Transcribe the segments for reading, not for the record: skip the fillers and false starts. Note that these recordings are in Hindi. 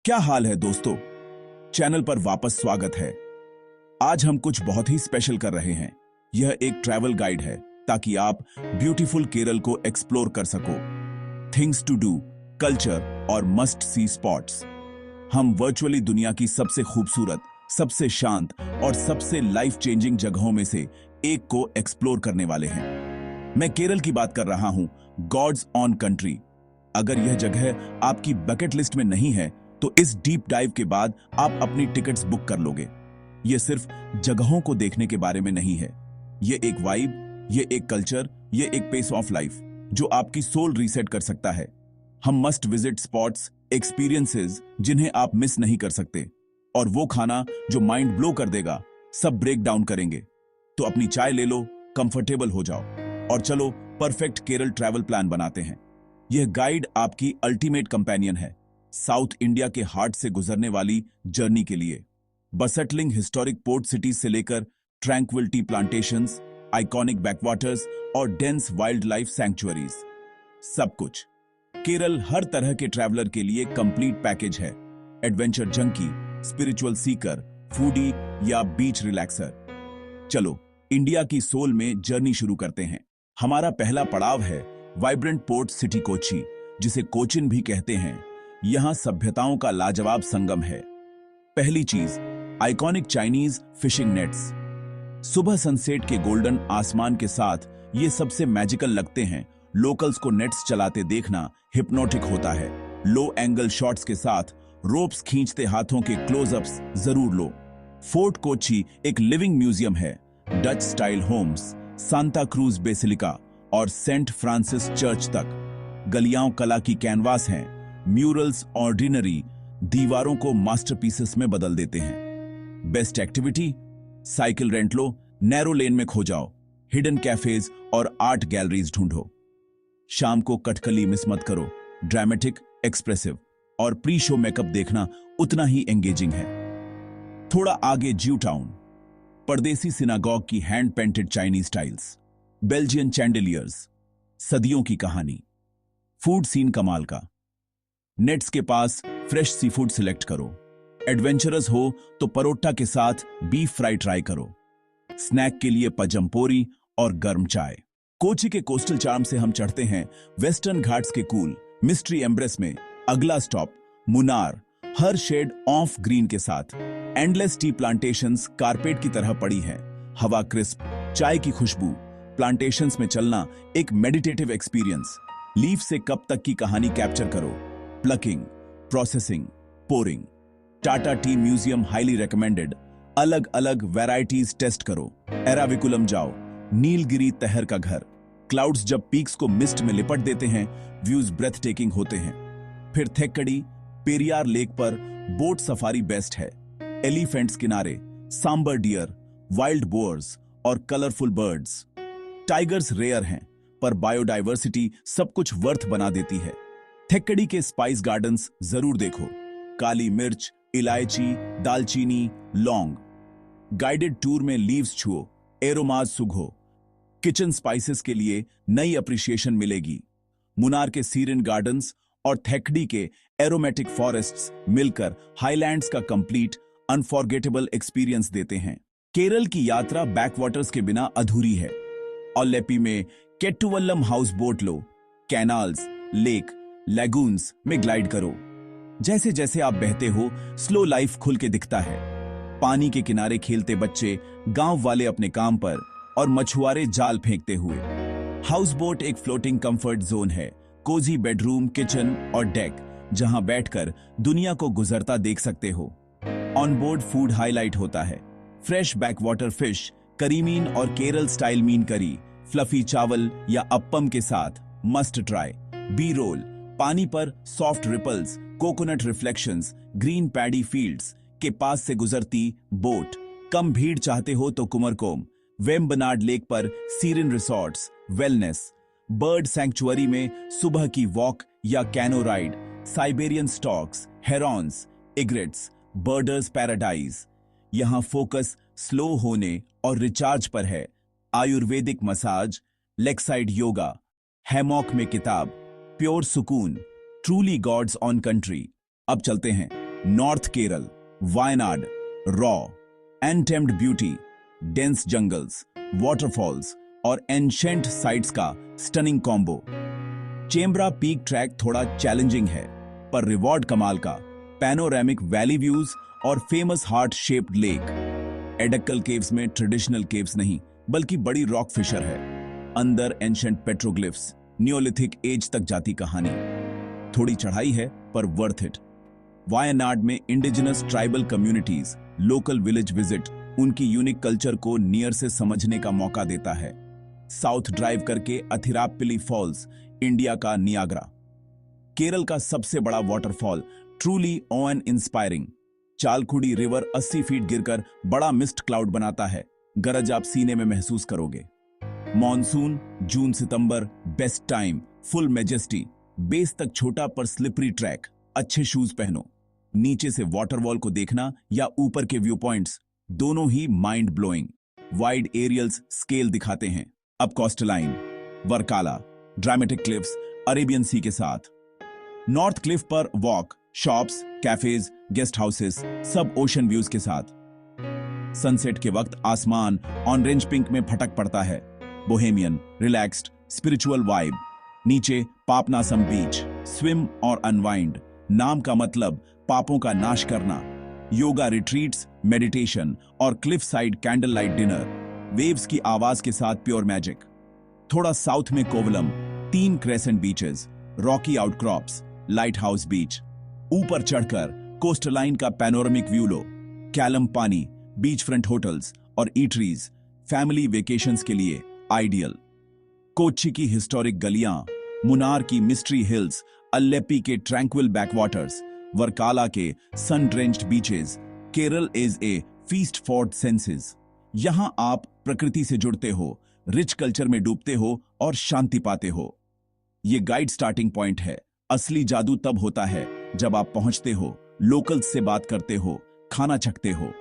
क्या हाल है दोस्तों। चैनल पर वापस स्वागत है। आज हम कुछ बहुत ही स्पेशल कर रहे हैं। यह एक ट्रैवल गाइड है ताकि आप ब्यूटीफुल केरल को एक्सप्लोर कर सको। थिंग्स टू डू, कल्चर और मस्ट सी स्पॉट्स। हम वर्चुअली दुनिया की सबसे खूबसूरत, सबसे शांत और सबसे लाइफ चेंजिंग जगहों में से एक को एक्सप्लोर करने वाले हैं। मैं केरल की बात कर रहा हूं, गॉड्स ऑन कंट्री। अगर यह जगह आपकी बकेट लिस्ट में नहीं है तो इस डीप डाइव के बाद आप अपनी टिकट्स बुक कर लोगे। यह सिर्फ जगहों को देखने के बारे में नहीं है। यह एक वाइब, यह एक कल्चर, यह एक पेस ऑफ लाइफ जो आपकी सोल रीसेट कर सकता है। हम मस्ट विजिट स्पॉट्स, एक्सपीरियंसेस जिन्हें आप मिस नहीं कर सकते, और वो खाना जो माइंड ब्लो कर देगा, सब ब्रेक डाउन करेंगे। तो अपनी चाय ले लो, कंफर्टेबल हो जाओ और चलो परफेक्ट केरल ट्रैवल प्लान बनाते हैं। यह गाइड आपकी अल्टीमेट कंपेनियन है, साउथ इंडिया के हार्ट से गुजरने वाली जर्नी के लिए। बसटलिंग हिस्टोरिक पोर्ट सिटीज से लेकर ट्रैंक्विलिटी प्लांटेशंस, आइकॉनिक बैकवाटर्स और डेंस वाइल्ड लाइफ सैंक्चुअरीज, सब कुछ। केरल हर तरह के ट्रैवलर के लिए कंप्लीट पैकेज है। Adventure junkie, spiritual seeker, foodie या बीच रिलैक्सर। चलो इंडिया की सोल में जर्नी शुरू करते हैं। हमारा पहला पड़ाव है वाइब्रेंट पोर्ट सिटी कोची, जिसे कोचिन भी कहते हैं। यहां सभ्यताओं का लाजवाब संगम है। पहली चीज, आइकॉनिक चाइनीज फिशिंग नेट्स। सुबह सनसेट के गोल्डन आसमान के साथ ये सबसे मैजिकल लगते हैं। लोकल्स को नेट्स चलाते देखना हिप्नोटिक होता है। लो एंगल शॉट्स के साथ रोप्स खींचते हाथों के क्लोजअप्स जरूर लो। फोर्ट कोची एक लिविंग म्यूजियम है। Dutch style homes, Santa Cruz basilica और सेंट फ्रांसिस चर्च तक गलियां कला की कैनवास हैं। म्यूरल्स ऑर्डिनरी दीवारों को मास्टरपीसेस में बदल देते हैं। बेस्ट एक्टिविटी, साइकिल रेंट लो, नैरो लेन में खो जाओ, हिडन कैफेज और आर्ट गैलरीज ढूंढो। शाम को कटकली मिस मत करो। ड्रामेटिक, एक्सप्रेसिव और प्री शो मेकअप देखना उतना ही एंगेजिंग है। थोड़ा आगे ज्यू टाउन, परदेसी सिनागॉग की hand painted Chinese tiles, Belgian chandeliers, सदियों की कहानी। फूड सीन कमाल का। नेट्स के पास फ्रेश सी फूड सिलेक्ट करो। एडवेंचरस हो तो परोटा के साथ बीफ फ्राई ट्राई करो। स्नैक के लिए पजमपोरी और गर्म चाय। कोची के कोस्टल चार्म से हम चढ़ते हैं वेस्टर्न घाट्स के कूल मिस्ट्री एम्ब्रेस में। अगला स्टॉप मुन्नार, हर शेड ऑफ ग्रीन के साथ। एंडलेस टी प्लांटेशंस कारपेट की तरह पड़ी हैं। हवा क्रिस्प, चाय की खुशबू। प्लांटेशंस में चलना एक मेडिटेटिव एक्सपीरियंस। लीफ से कप तक की कहानी कैप्चर करो। Plucking, processing, pouring. Tata tea museum highly recommended. अलग अलग वैरायटीज टेस्ट करो। एराविकुलम जाओ, नीलगिरी तहर का घर। क्लाउड्स जब पीक्स को मिस्ट में लिपट देते हैं, व्यूज ब्रेथ टेकिंग होते हैं। फिर थेक्कड़ी, पेरियार लेक पर बोट सफारी बेस्ट है। एलिफेंट्स किनारे, सांबर डियर, वाइल्ड बोअर्स और कलरफुल बर्ड्स। टाइगर्स रेयर हैं, पर बायोडाइवर्सिटी सब कुछ वर्थ बना देती है। थेक्कड़ी के स्पाइस गार्डन्स जरूर देखो। काली मिर्च, इलायची, दालचीनी, लौंग। गाइडेड टूर में लीव्स छुओ, एरोमाज सुघो। किचन स्पाइसेस के लिए नई अप्रिशिएशन मिलेगी। मुनार के सीरिन गार्डन्स और थेक्कड़ी के एरोमेटिक फॉरेस्ट्स मिलकर हाईलैंड्स का कंप्लीट अनफॉरगेटेबल एक्सपीरियंस देते हैं। केरल की यात्रा बैकवाटर्स के बिना अधूरी है। ओल्लेपी में केट्टुवल्लम हाउस बोट लो। कैनाल्स, लेक, लैगून्स में ग्लाइड करो। जैसे जैसे आप बहते हो, स्लो लाइफ खुल के दिखता है। पानी के किनारे खेलते बच्चे, गांव वाले अपने काम पर और मछुआरे जाल फेंकते हुए। हाउस बोट एक फ्लोटिंग कंफर्ट जोन है। कोजी बेडरूम, किचन और डेक, जहां बैठकर दुनिया को गुजरता देख सकते हो। ऑन बोर्ड फूड हाईलाइट होता है। फ्रेश बैकवाटर फिश, करीमीन और केरल स्टाइल मीन करी, फ्लफी चावल या अप्पम के साथ मस्ट ट्राई। बी रोल, पानी पर soft ripples, coconut reflections, green paddy fields के पास से गुजरती बोट। कम भीड़ चाहते हो तो कुमरकोम, वेम्बनाड लेक पर serene resorts, wellness. Bird sanctuary में सुबह की वॉक या canoe ride. Siberian storks, herons, egrets, birders paradise. यहां फोकस स्लो होने और रिचार्ज पर है। Ayurvedic massage, lakeside yoga, hammock में किताब, प्योर सुकून। Truly God's own country. अब चलते हैं north Kerala, Wayanad, raw, untamed beauty, dense jungles, waterfalls और एंशेंट साइट्स का stunning combo. Chembra peak trek थोड़ा चैलेंजिंग है, पर रिवॉर्ड कमाल का, पैनोरामिक वैली व्यूज और famous heart shaped lake. Edakkal caves में ट्रेडिशनल केव्स नहीं बल्कि बड़ी रॉक फिशर है, अंदर एंशेंट पेट्रोग्लिफ्स, नियोलिथिक एज तक जाती कहानी। थोड़ी चढ़ाई है पर वर्थ इट। वायनाड में indigenous tribal communities, local village visit उनकी यूनिक कल्चर को नियर से समझने का मौका देता है। साउथ ड्राइव करके अथिरापल्ली फॉल्स, इंडिया का नियाग्रा। केरल का सबसे बड़ा waterfall, truly awe inspiring. Chalakudy river 80 feet गिरकर बड़ा मिस्ट क्लाउड बनाता है, गरज आप सीने में महसूस करोगे। मॉनसून, जून सितंबर, best time, full majesty. Base तक छोटा पर स्लिपरी ट्रैक, अच्छे शूज पहनो। नीचे से वाटरवॉल को देखना या ऊपर के व्यू पॉइंट्स, दोनों ही माइंड ब्लोइंग। वाइड एरियल्स स्केल दिखाते हैं। अब कोस्टलाइन, वर्काला, ड्रामेटिक क्लिफ्स, अरेबियन सी के साथ। नॉर्थ क्लिफ पर walk, shops, cafes, guest houses, सब ओशन व्यूज के साथ। सनसेट के वक्त आसमान ऑरेंज पिंक में फटक पड़ता है। Bohemian, relaxed, spiritual vibe. नीचे पापनासम बीच, स्विम और अनवाइंड। नाम का मतलब पापों का नाश करना। योगा रिट्रीट्स, मेडिटेशन और cliff side candle light dinner. Waves की आवाज के साथ प्योर मैजिक। थोड़ा साउथ में Kovalam, 3 crescent beaches, rocky outcrops, lighthouse beach. ऊपर चढ़कर कोस्टलाइन का पैनोरामिक व्यू लो। कैलम पानी, बीच फ्रंट होटल्स और ईटरीज, फैमिली वेकेशंस के लिए आइडियल। कोच्चि की हिस्टोरिक गलियां, मुनार की मिस्ट्री हिल्स, अल्लेप्पी के ट्रैंक्विल बैकवाटर्स, वर्काला के sun drenched beaches. Kerala is a feast for senses. यहां आप प्रकृति से जुड़ते हो, रिच कल्चर में डूबते हो और शांति पाते हो। ये गाइड स्टार्टिंग पॉइंट है। असली जादू तब होता है जब आप पहुंचते हो, लोकल्स से बात करते हो, खाना चखते हो।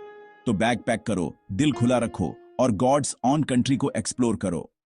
तो बैग पैक करो, दिल खुला रखो और गॉड्स ऑन कंट्री को एक्सप्लोर करो।